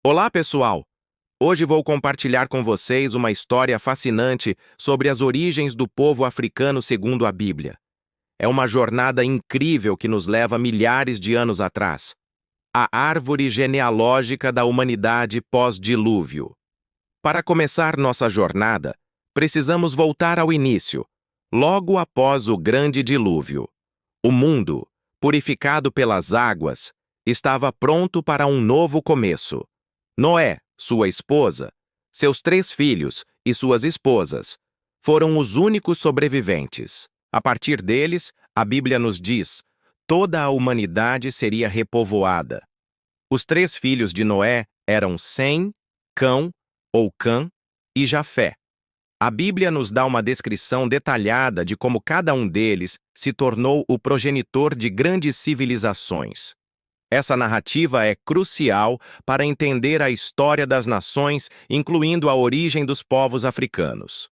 Olá, pessoal! Hoje vou compartilhar com vocês uma história fascinante sobre as origens do povo africano segundo a Bíblia. É uma jornada incrível que nos leva milhares de anos atrás. A árvore genealógica da humanidade pós-dilúvio. Para começar nossa jornada, precisamos voltar ao início, logo após o grande dilúvio. O mundo, purificado pelas águas, estava pronto para um novo começo. Noé, sua esposa, seus 3 filhos e suas esposas foram os únicos sobreviventes. A partir deles, a Bíblia nos diz, toda a humanidade seria repovoada. Os 3 filhos de Noé eram Sem, Cão ou Cã e Jafé. A Bíblia nos dá uma descrição detalhada de como cada um deles se tornou o progenitor de grandes civilizações. Essa narrativa é crucial para entender a história das nações, incluindo a origem dos povos africanos.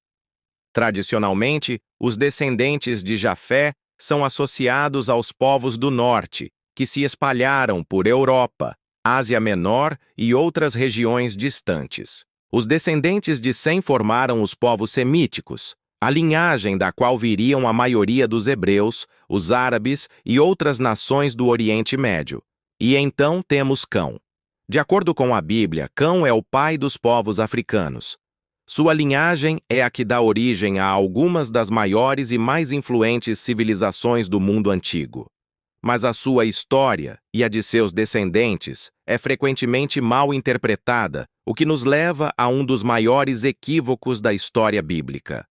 Tradicionalmente, os descendentes de Jafé são associados aos povos do norte, que se espalharam por Europa, Ásia Menor e outras regiões distantes. Os descendentes de Sem formaram os povos semíticos, a linhagem da qual viriam a maioria dos hebreus, os árabes e outras nações do Oriente Médio. E então temos Cão. De acordo com a Bíblia, Cão é o pai dos povos africanos. Sua linhagem é a que dá origem a algumas das maiores e mais influentes civilizações do mundo antigo. Mas a sua história e a de seus descendentes é frequentemente mal interpretada, o que nos leva a um dos maiores equívocos da história bíblica.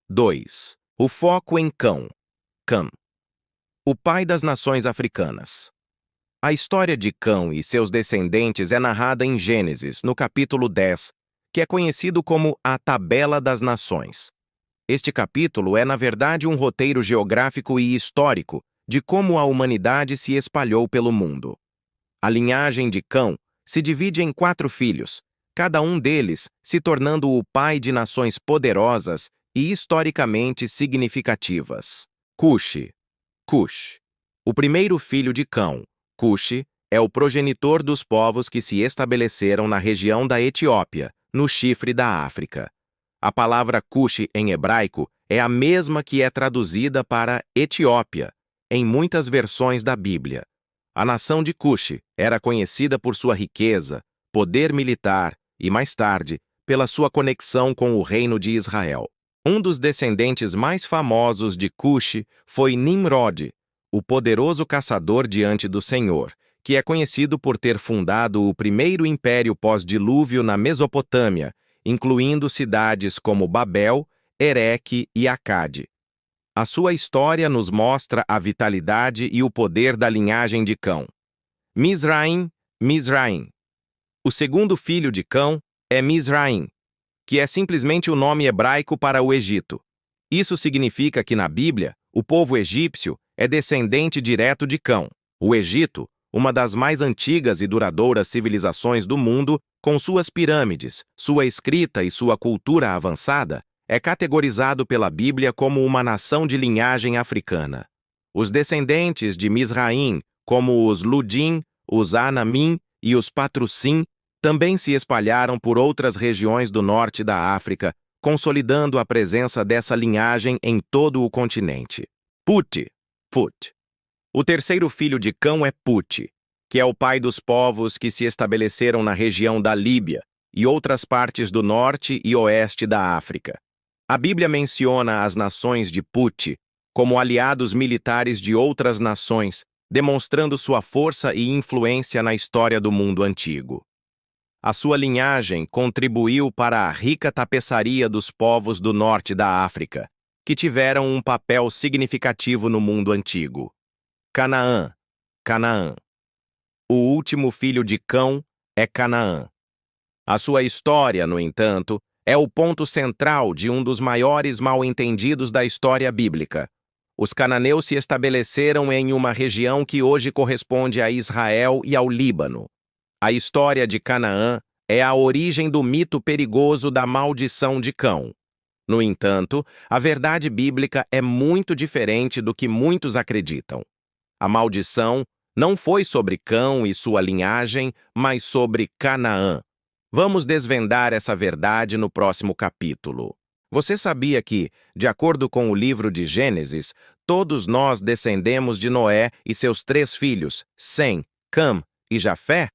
2. O foco em Cão. Cã. O pai das nações africanas. A história de Cão e seus descendentes é narrada em Gênesis, no capítulo 10, que é conhecido como a Tabela das Nações. Este capítulo é, na verdade, um roteiro geográfico e histórico de como a humanidade se espalhou pelo mundo. A linhagem de Cão se divide em 4 filhos, cada um deles se tornando o pai de nações poderosas e historicamente significativas. Cuxi. Cush. O primeiro filho de Cão, Cuxi, é o progenitor dos povos que se estabeleceram na região da Etiópia, no chifre da África. A palavra Cuxi em hebraico é a mesma que é traduzida para Etiópia, em muitas versões da Bíblia. A nação de Cuxi era conhecida por sua riqueza, poder militar e, mais tarde, pela sua conexão com o reino de Israel. Um dos descendentes mais famosos de Cuxi foi Nimrod, o poderoso caçador diante do Senhor, que é conhecido por ter fundado o primeiro império pós-dilúvio na Mesopotâmia, incluindo cidades como Babel, Ereque e Acade. A sua história nos mostra a vitalidade e o poder da linhagem de Cão. Mizraim, Mizraim. O segundo filho de Cão é Mizraim, que é simplesmente o nome hebraico para o Egito. Isso significa que na Bíblia, o povo egípcio é descendente direto de Cão. O Egito, uma das mais antigas e duradouras civilizações do mundo, com suas pirâmides, sua escrita e sua cultura avançada, é categorizado pela Bíblia como uma nação de linhagem africana. Os descendentes de Mizraim, como os Ludim, os Anamim e os Patrussim, também se espalharam por outras regiões do norte da África, consolidando a presença dessa linhagem em todo o continente. Puti. Put. O terceiro filho de Cão é Puti, que é o pai dos povos que se estabeleceram na região da Líbia e outras partes do norte e oeste da África. A Bíblia menciona as nações de Puti como aliados militares de outras nações, demonstrando sua força e influência na história do mundo antigo. A sua linhagem contribuiu para a rica tapeçaria dos povos do norte da África, que tiveram um papel significativo no mundo antigo. Canaã. Canaã. O último filho de Cão é Canaã. A sua história, no entanto, é o ponto central de um dos maiores mal-entendidos da história bíblica. Os cananeus se estabeleceram em uma região que hoje corresponde a Israel e ao Líbano. A história de Canaã é a origem do mito perigoso da maldição de Cão. No entanto, a verdade bíblica é muito diferente do que muitos acreditam. A maldição Não foi sobre Cão e sua linhagem, mas sobre Canaã. Vamos desvendar essa verdade no próximo capítulo. Você sabia que, de acordo com o livro de Gênesis, todos nós descendemos de Noé e seus 3 filhos, Sem, Cam e Jafé?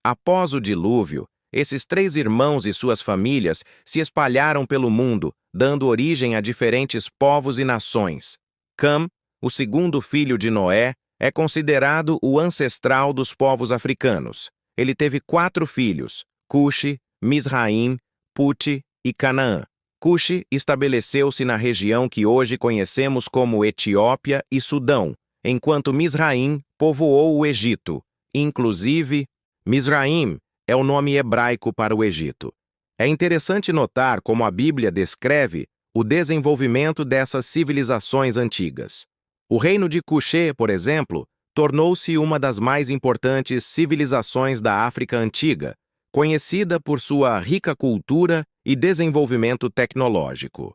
Após o dilúvio, esses 3 irmãos e suas famílias se espalharam pelo mundo, dando origem a diferentes povos e nações. Cam, o segundo filho de Noé, é considerado o ancestral dos povos africanos. Ele teve 4 filhos, Cuxi, Misraim, Puti e Canaã. Cuxi estabeleceu-se na região que hoje conhecemos como Etiópia e Sudão, enquanto Misraim povoou o Egito. Inclusive, Misraim é o nome hebraico para o Egito. É interessante notar como a Bíblia descreve o desenvolvimento dessas civilizações antigas. O reino de Cuxê, por exemplo, tornou-se uma das mais importantes civilizações da África antiga, conhecida por sua rica cultura e desenvolvimento tecnológico.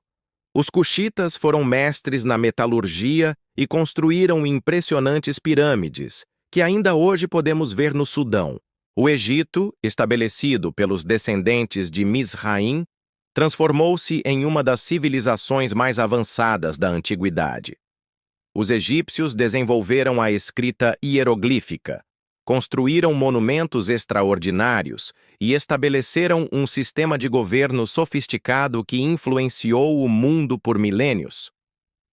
Os cuxitas foram mestres na metalurgia e construíram impressionantes pirâmides, que ainda hoje podemos ver no Sudão. O Egito, estabelecido pelos descendentes de Misraim, transformou-se em uma das civilizações mais avançadas da antiguidade. Os egípcios desenvolveram a escrita hieroglífica, construíram monumentos extraordinários e estabeleceram um sistema de governo sofisticado que influenciou o mundo por milênios.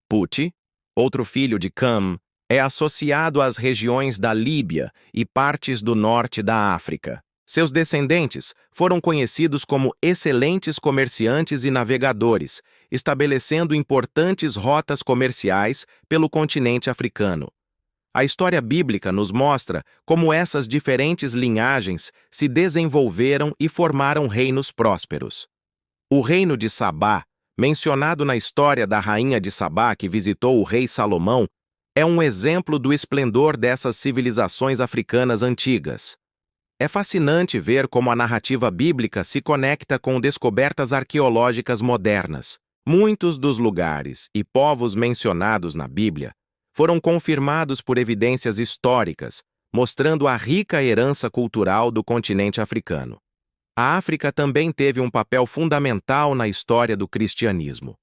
Puti, outro filho de Cam, é associado às regiões da Líbia e partes do norte da África. Seus descendentes foram conhecidos como excelentes comerciantes e navegadores, estabelecendo importantes rotas comerciais pelo continente africano. A história bíblica nos mostra como essas diferentes linhagens se desenvolveram e formaram reinos prósperos. O reino de Sabá, mencionado na história da rainha de Sabá que visitou o rei Salomão, é um exemplo do esplendor dessas civilizações africanas antigas. É fascinante ver como a narrativa bíblica se conecta com descobertas arqueológicas modernas. Muitos dos lugares e povos mencionados na Bíblia foram confirmados por evidências históricas, mostrando a rica herança cultural do continente africano. A África também teve um papel fundamental na história do cristianismo.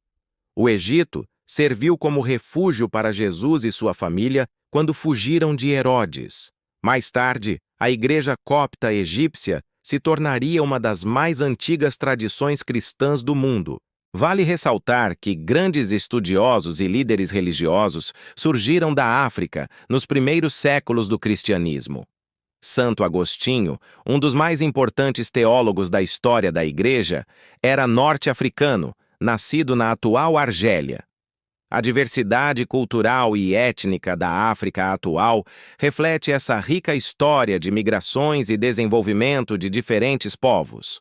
O Egito serviu como refúgio para Jesus e sua família quando fugiram de Herodes. Mais tarde, a Igreja Copta egípcia se tornaria uma das mais antigas tradições cristãs do mundo. Vale ressaltar que grandes estudiosos e líderes religiosos surgiram da África nos primeiros séculos do cristianismo. Santo Agostinho, um dos mais importantes teólogos da história da Igreja, era norte-africano, nascido na atual Argélia. A diversidade cultural e étnica da África atual reflete essa rica história de migrações e desenvolvimento de diferentes povos.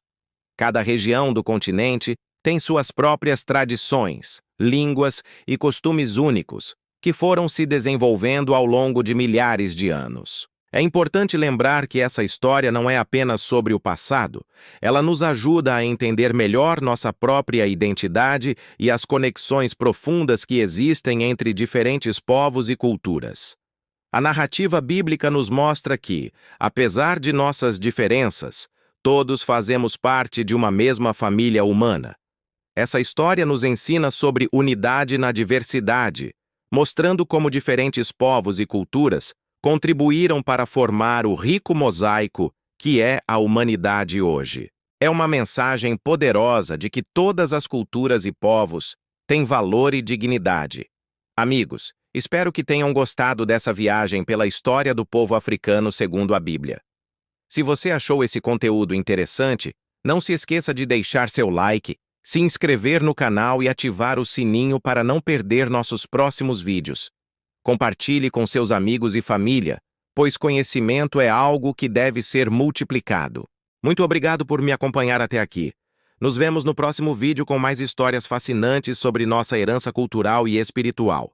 Cada região do continente tem suas próprias tradições, línguas e costumes únicos, que foram se desenvolvendo ao longo de milhares de anos. É importante lembrar que essa história não é apenas sobre o passado, ela nos ajuda a entender melhor nossa própria identidade e as conexões profundas que existem entre diferentes povos e culturas. A narrativa bíblica nos mostra que, apesar de nossas diferenças, todos fazemos parte de uma mesma família humana. Essa história nos ensina sobre unidade na diversidade, mostrando como diferentes povos e culturas contribuíram para formar o rico mosaico que é a humanidade hoje. É uma mensagem poderosa de que todas as culturas e povos têm valor e dignidade. Amigos, espero que tenham gostado dessa viagem pela história do povo africano segundo a Bíblia. Se você achou esse conteúdo interessante, não se esqueça de deixar seu like, se inscrever no canal e ativar o sininho para não perder nossos próximos vídeos. Compartilhe com seus amigos e família, pois conhecimento é algo que deve ser multiplicado. Muito obrigado por me acompanhar até aqui. Nos vemos no próximo vídeo com mais histórias fascinantes sobre nossa herança cultural e espiritual.